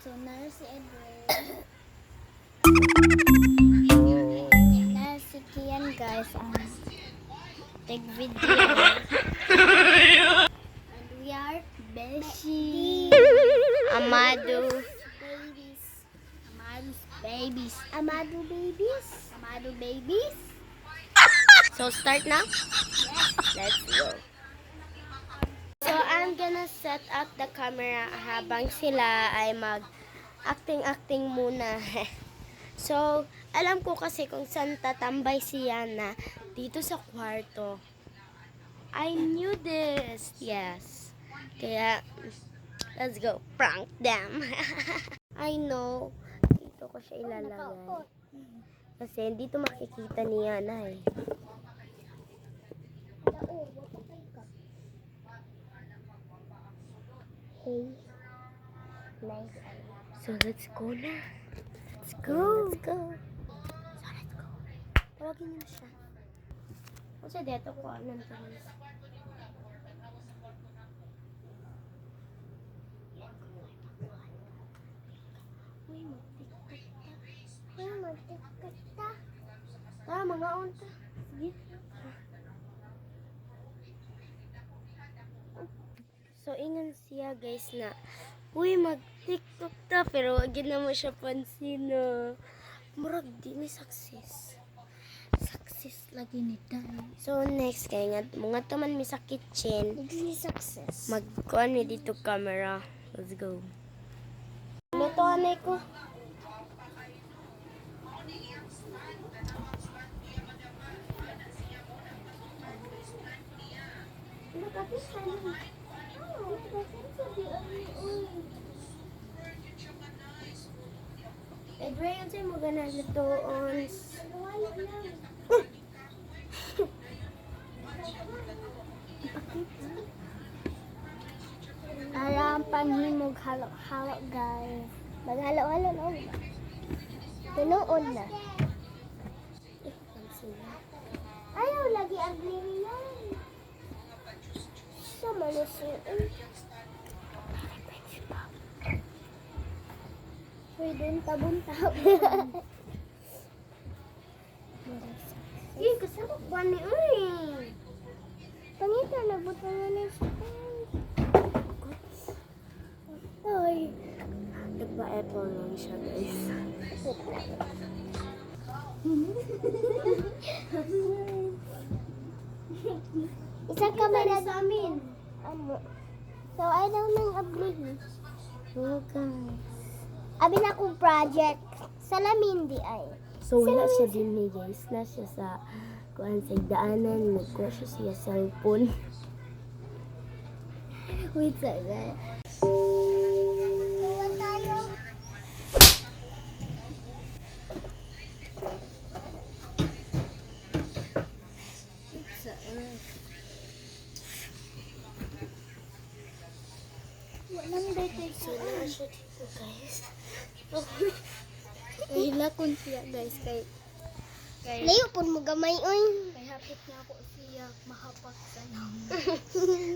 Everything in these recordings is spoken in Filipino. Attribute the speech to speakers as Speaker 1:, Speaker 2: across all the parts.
Speaker 1: So, nara si Edwin. Nara si Kian, guys. Take video. And we are Beshi.
Speaker 2: Amado.
Speaker 1: Babies. Amado's babies. Amado babies. Amado babies.
Speaker 2: So start na? Let's go. So I'm gonna set up the camera habang sila ay mag-acting muna. So alam ko kasi kung saan tatambay si Yana dito sa kwarto. I knew this. Yes. Kaya let's go prank them. I know. Dito ko siya ilalagay. Kasi dito makikita ni Yana eh.
Speaker 1: Hey. Nice.
Speaker 2: So let's go na. Let's go. Let's go. So let's go. Tawagin niyo siya. Kasi dito ko anong tulis.
Speaker 1: Uy, mag-tiktok ta.
Speaker 2: Tara, mga unta. Sige. So, ingan siya guys na, uy, mag-tiktok ta. Pero, agad na mo siya pansin na, murag, di may success.
Speaker 1: Success lagi ni Dai.
Speaker 2: So, next, kaya nga, mga taman mi sa kitchen,
Speaker 1: Hindi success.
Speaker 2: magkuhan mi dito camera. Let's go. Luto anay ko. Edwin, yun sa'yo mo ganang lutoon.
Speaker 1: Aram panghimog halo-halo, guys. Maghalo-halo na ba? Tinuod na. Ayaw lagi ang liriyan. Sa manusin. Uy, doon tabon-tabon.
Speaker 2: Uy, kasama ko ni Uy.
Speaker 1: Pangita na butang nga na siya.
Speaker 2: Ay, nagpa-apple lang siya, guys.
Speaker 1: Isang kamera sa amin. Ano? So, I don't know ablihin.
Speaker 2: Oh, guys.
Speaker 1: Abi na akong project. Salamin di ay.
Speaker 2: So, wala siya din ni guys. Na siya sa kuhan sa daanan. Nagkuha siya siya cellphone.
Speaker 1: Wait a second. Walang dito.
Speaker 2: Sino siya dito, guys?
Speaker 1: Hila kun siya guys kay layo pun mo gamay oy. Kay hapit na ako siya mahapak sa naman.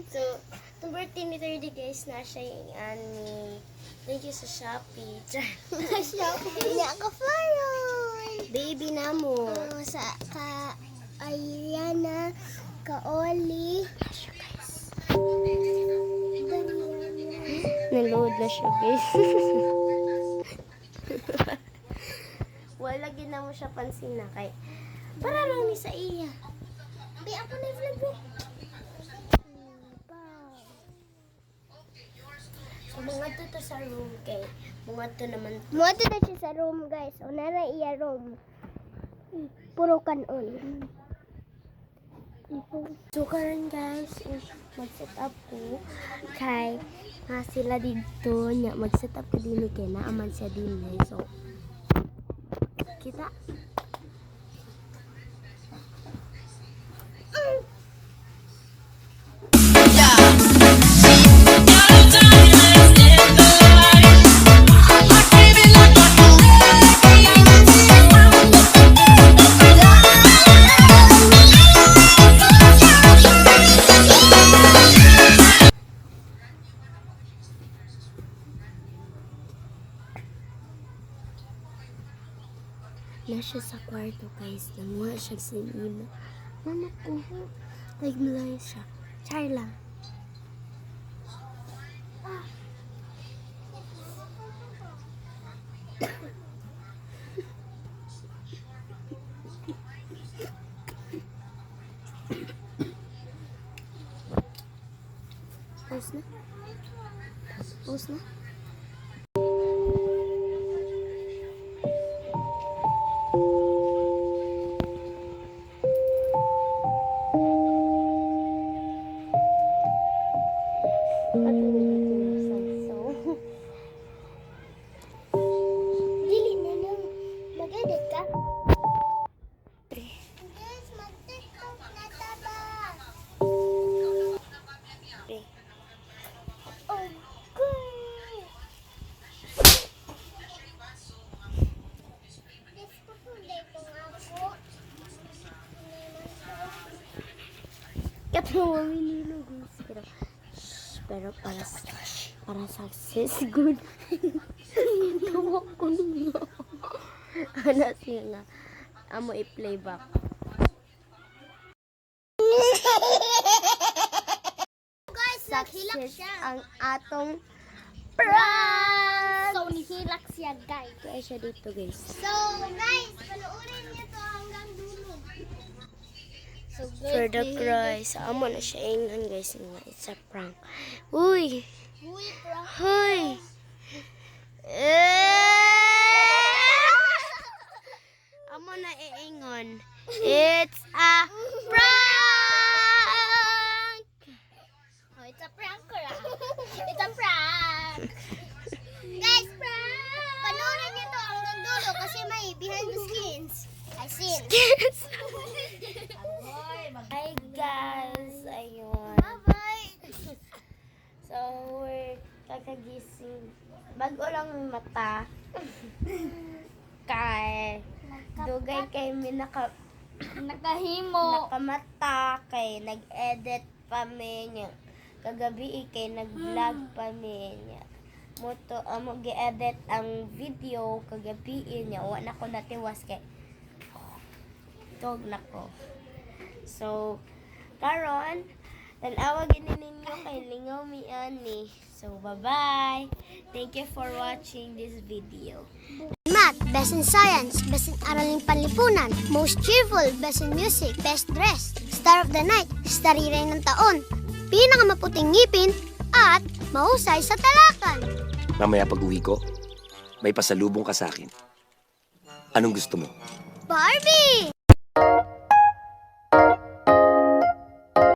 Speaker 2: So, itong birthday ni 30 guys, na siya yung ani. Thank you sa Shopee.
Speaker 1: Shopee niya ka faron.
Speaker 2: Baby na mo.
Speaker 1: Sa ka Ariana ka Oli.
Speaker 2: Naload na siya, guys. Wala gina mo siya pansin na kay. Para lang ni sa iya.
Speaker 1: Bi ako na vlog mo.
Speaker 2: So, mga to sa room kay. Mga to naman.
Speaker 1: Mo to na siya sa room guys. O nara iya room. Puro kanon.
Speaker 2: So, karon guys, mag-set up ko kay sila dito nya mag-set up ko din kay naaman siya din so kita Nasa sa kwarto guys. Nanguha siya sa imo. Mama ko. Nagmulay siya. Char lang. Pause na. Pause na.
Speaker 1: Dili na lang. Mag-edit ka? Guys, mag-tiktok na taba. Okay. Gusto ko dito nga po.
Speaker 2: Katawa minilo guys. Pero para success good. Tawa ko nila. Ano siya nga. Amo i-playback.
Speaker 1: Guys, naghilak
Speaker 2: Success
Speaker 1: siya.
Speaker 2: ang atong prank.
Speaker 1: So, nihilak siya, guys.
Speaker 2: Kaya siya dito guys.
Speaker 1: So, guys, panoorin niyo to hanggang dulo. So,
Speaker 2: For the Christ. Amo na siya ingon guys. Nga, it's a prank. Uy!
Speaker 1: Uy, prank.
Speaker 2: Hoy! Amo na iingon. It's a prank!
Speaker 1: Oh, it's a prank ko lang. It's a prank. Guys, panoorin niyo to hanggang dulo kasi may behind the scenes. I seen.
Speaker 2: Yes! Hi guys! Ayun.
Speaker 1: Bye-bye.
Speaker 2: So, we're kakagising. Bago lang yung mata. Kay dugay kay mi
Speaker 1: Nakahimo.
Speaker 2: nakamata kay nag-edit pa mi niya. Kagabi kay nag-vlog pa mi niya. Moto amo gi-edit ang video kagabi niya. Wa na ko natiwas kay tog na ko. So, karon tanawa gini ninyo kay lingaw mi ani. So, bye-bye. Thank you for watching this video.
Speaker 1: Math, best in science, best in araling panlipunan, most cheerful, best in music, best dressed, star of the night, starire ng taon, pinakamaputing ngipin, at mahusay sa talakan.
Speaker 3: Mamaya pag-uwi ko, may pasalubong ka sa akin. Anong gusto mo?
Speaker 1: Barbie!